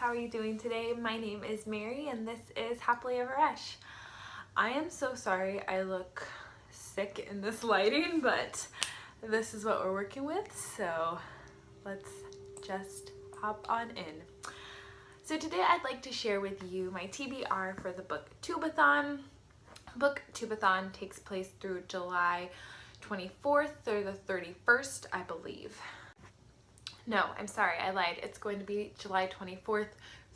how are you doing today? My name is Mary and this is Happily Ever Esch. I am so sorry I look sick in this lighting, but this is what we're working with, so let's just hop on in. So today I'd like to share with you my TBR for the Booktube-A-Thon. Booktube-A-Thon takes place through July 24th or the 31st, I believe. No, I'm sorry, I lied. It's going to be July 24th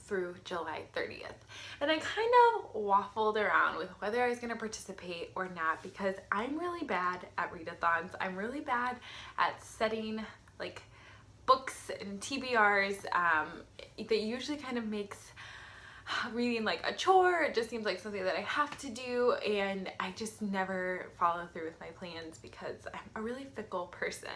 through July 30th. And I kind of waffled around with whether I was going to participate or not because I'm really bad at readathons. I'm really bad at setting like books and TBRs that usually kind of makes reading like a chore. It just seems like something that I have to do, and I just never follow through with my plans because I'm a really fickle person.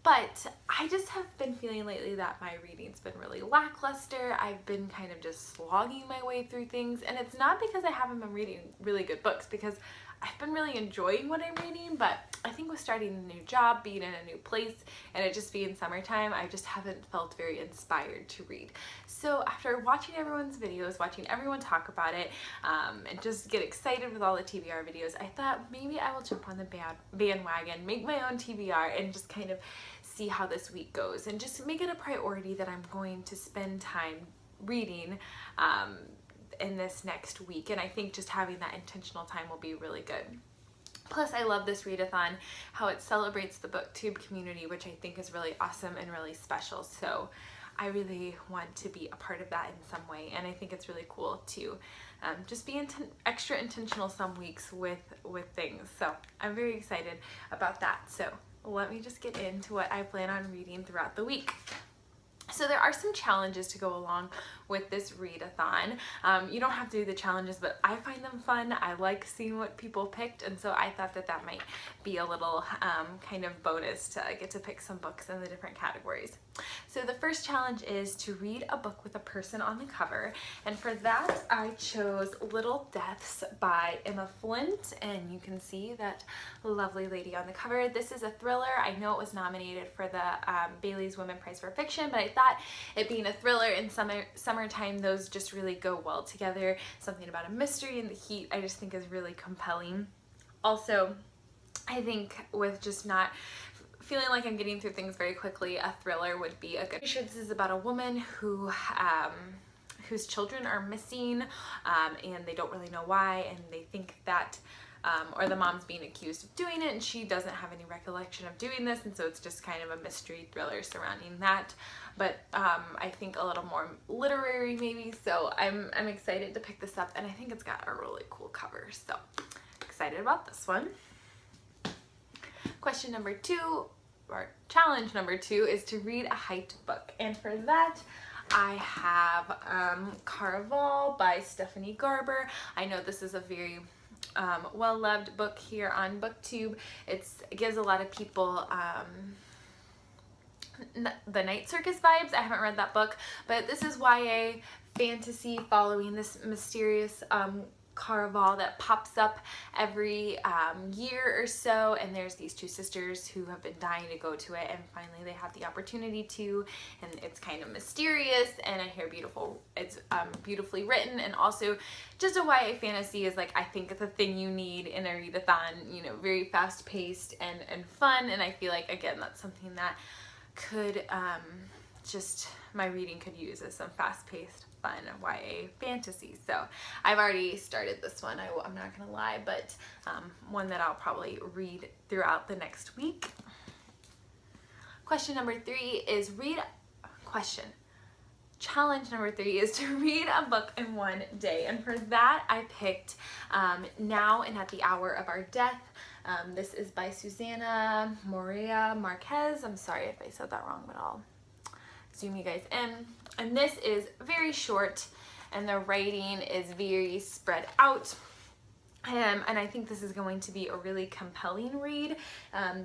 But I just have been feeling lately that my reading's been really lackluster. I've been kind of just slogging my way through things, and it's not because I haven't been reading really good books, because I've been really enjoying what I'm reading, but I think with starting a new job, being in a new place, and it just being summertime, I just haven't felt very inspired to read. So after watching everyone's videos, watching everyone talk about it, and just get excited with all the TBR videos, I thought maybe I will jump on the bandwagon, make my own TBR, and just kind of see how this week goes, and just make it a priority that I'm going to spend time reading in this next week. And I think just having that intentional time will be really good. Plus, I love this readathon, how it celebrates the booktube community, which I think is really awesome and really special. So I really want to be a part of that in some way, and I think it's really cool to just be extra intentional some weeks with things. So I'm very excited about that. So let me just get into what I plan on reading throughout the week. So there are some challenges to go along with this readathon. You don't have to do the challenges, but I find them fun. I like seeing what people picked, and so I thought that that might be a little kind of bonus to get to pick some books in the different categories. So the first challenge is to read a book with a person on the cover, and for that I chose Little Deaths by Emma Flint, and you can see that lovely lady on the cover. This is a thriller. I know it was nominated for the Bailey's Women Prize for Fiction, but I thought it being a thriller in summertime, those just really go well together. Something about a mystery and the heat I just think is really compelling. Also, I think with just not feeling like I'm getting through things very quickly, a thriller would be a good. I'm sure this is about a woman who whose children are missing, and they don't really know why, and they think that or the mom's being accused of doing it, and she doesn't have any recollection of doing this, and so it's just kind of a mystery thriller surrounding that. But I think a little more literary maybe, so I'm excited to pick this up, and I think it's got a really cool cover, so excited about this one. Question number 2, or challenge number 2, is to read a hyped book, and for that I have Caraval by Stephanie Garber. I know this is a very well-loved book here on Booktube. It gives a lot of people the Night Circus vibes. I haven't read that book, but this is YA fantasy following this mysterious Caraval that pops up every year or so, and there's these two sisters who have been dying to go to it, and finally they have the opportunity to, and it's kind of mysterious, and I hear it's beautifully written, and also just a YA fantasy is like, I think the thing you need in a readathon, you know, very fast paced and fun, and I feel like, again, that's something that could just my reading could use as some fast paced fun YA fantasy. So I've already started this one, I'm not gonna lie, but one that I'll probably read throughout the next week. Question number 3 is challenge number 3 is to read a book in one day, and for that I picked Now and at the Hour of Our Death. This is by Susana Morea Marquez. I'm sorry if I said that wrong, but I'll zoom you guys in. And this is very short, and the writing is very spread out, and I think this is going to be a really compelling read.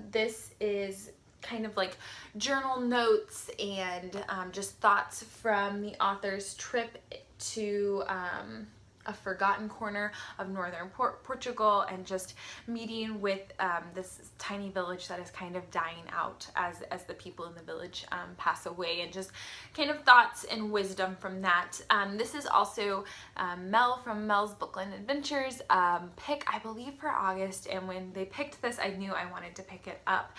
This is kind of like journal notes and just thoughts from the author's trip to a forgotten corner of northern Portugal, and just meeting with this tiny village that is kind of dying out as the people in the village pass away, and just kind of thoughts and wisdom from that. This is also Mel from Mel's Bookland Adventures pick, I believe, for August, and when they picked this, I knew I wanted to pick it up,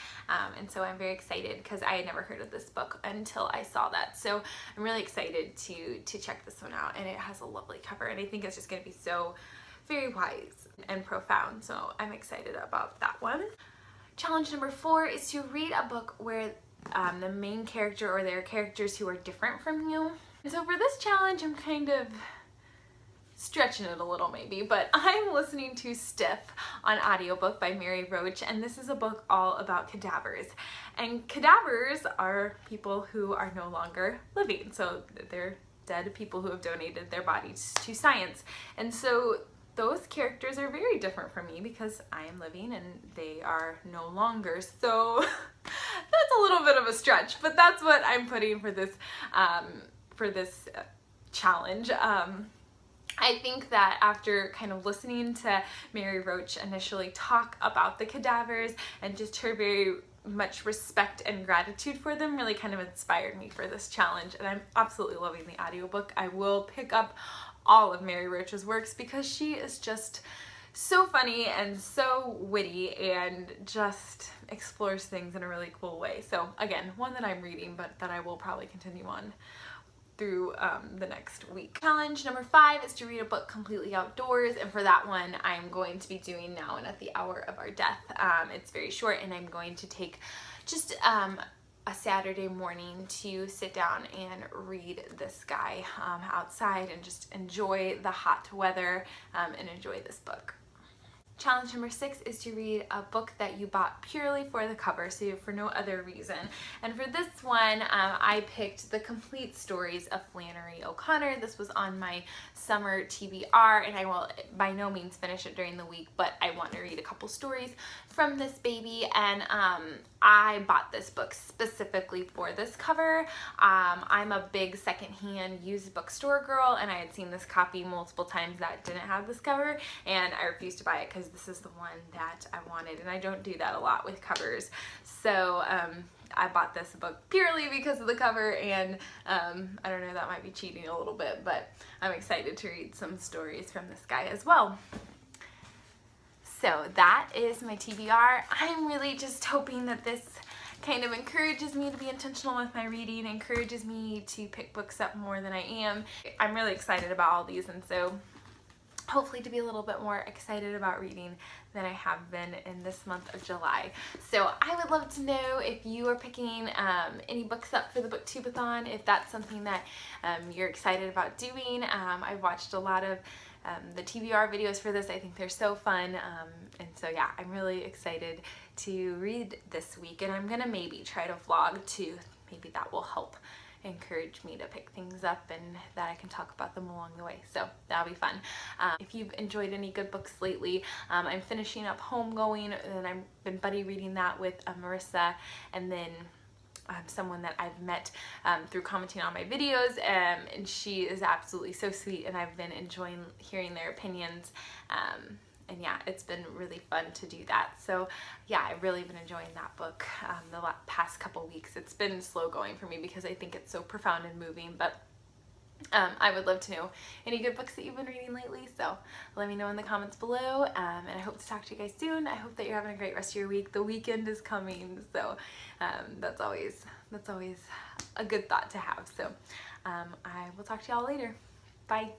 and so I'm very excited because I had never heard of this book until I saw that. So I'm really excited to check this one out, and it has a lovely cover, and I think it's just going to be so very wise and profound, so I'm excited about that one. Challenge number 4 is to read a book where the main character, or there are characters who are different from you. And so for this challenge, I'm kind of stretching it a little maybe, but I'm listening to Stiff on audiobook by Mary Roach, and this is a book all about cadavers. And cadavers are people who are no longer living, so they're dead people who have donated their bodies to science. And so those characters are very different from me because I am living and they are no longer. So that's a little bit of a stretch, but that's what I'm putting for this challenge. I think that after kind of listening to Mary Roach initially talk about the cadavers and just her very much respect and gratitude for them really kind of inspired me for this challenge, and I'm absolutely loving the audiobook. I will pick up all of Mary Roach's works because she is just so funny and so witty and just explores things in a really cool way. So again, one that I'm reading, but that I will probably continue on through the next week. Challenge number 5 is to read a book completely outdoors, and for that one I'm going to be doing Now and at the Hour of Our Death. It's very short, and I'm going to take just a Saturday morning to sit down and read this guy outside and just enjoy the hot weather and enjoy this book. Challenge number 6 is to read a book that you bought purely for the cover, so for no other reason. And for this one, I picked The Complete Stories of Flannery O'Connor. This was on my summer TBR, and I will by no means finish it during the week, but I want to read a couple stories from this baby, and I bought this book specifically for this cover. I'm a big secondhand used bookstore girl, and I had seen this copy multiple times that didn't have this cover, and I refused to buy it because this is the one that I wanted, and I don't do that a lot with covers. So I bought this book purely because of the cover, and I don't know, that might be cheating a little bit, but I'm excited to read some stories from this guy as well. So that is my TBR. I'm really just hoping that this kind of encourages me to be intentional with my reading, encourages me to pick books up more than I am. I'm really excited about all these, and so hopefully to be a little bit more excited about reading than I have been in this month of July. So I would love to know if you are picking any books up for the Booktube-A-Thon, if that's something that you're excited about doing. I've watched a lot of the TBR videos for this. I think they're so fun, and so yeah, I'm really excited to read this week, and I'm gonna maybe try to vlog too. Maybe that will help encourage me to pick things up and that I can talk about them along the way, so that'll be fun. If you've enjoyed any good books lately, I'm finishing up Homegoing, and I've been buddy reading that with Marissa, and then someone that I've met through commenting on my videos, and she is absolutely so sweet, and I've been enjoying hearing their opinions, and yeah, it's been really fun to do that. So yeah, I've really been enjoying that book the past couple weeks. It's been slow going for me because I think it's so profound and moving, but I would love to know any good books that you've been reading lately, so let me know in the comments below, and I hope to talk to you guys soon. I hope that you're having a great rest of your week. The weekend is coming, so that's always a good thought to have. So I will talk to y'all later. Bye.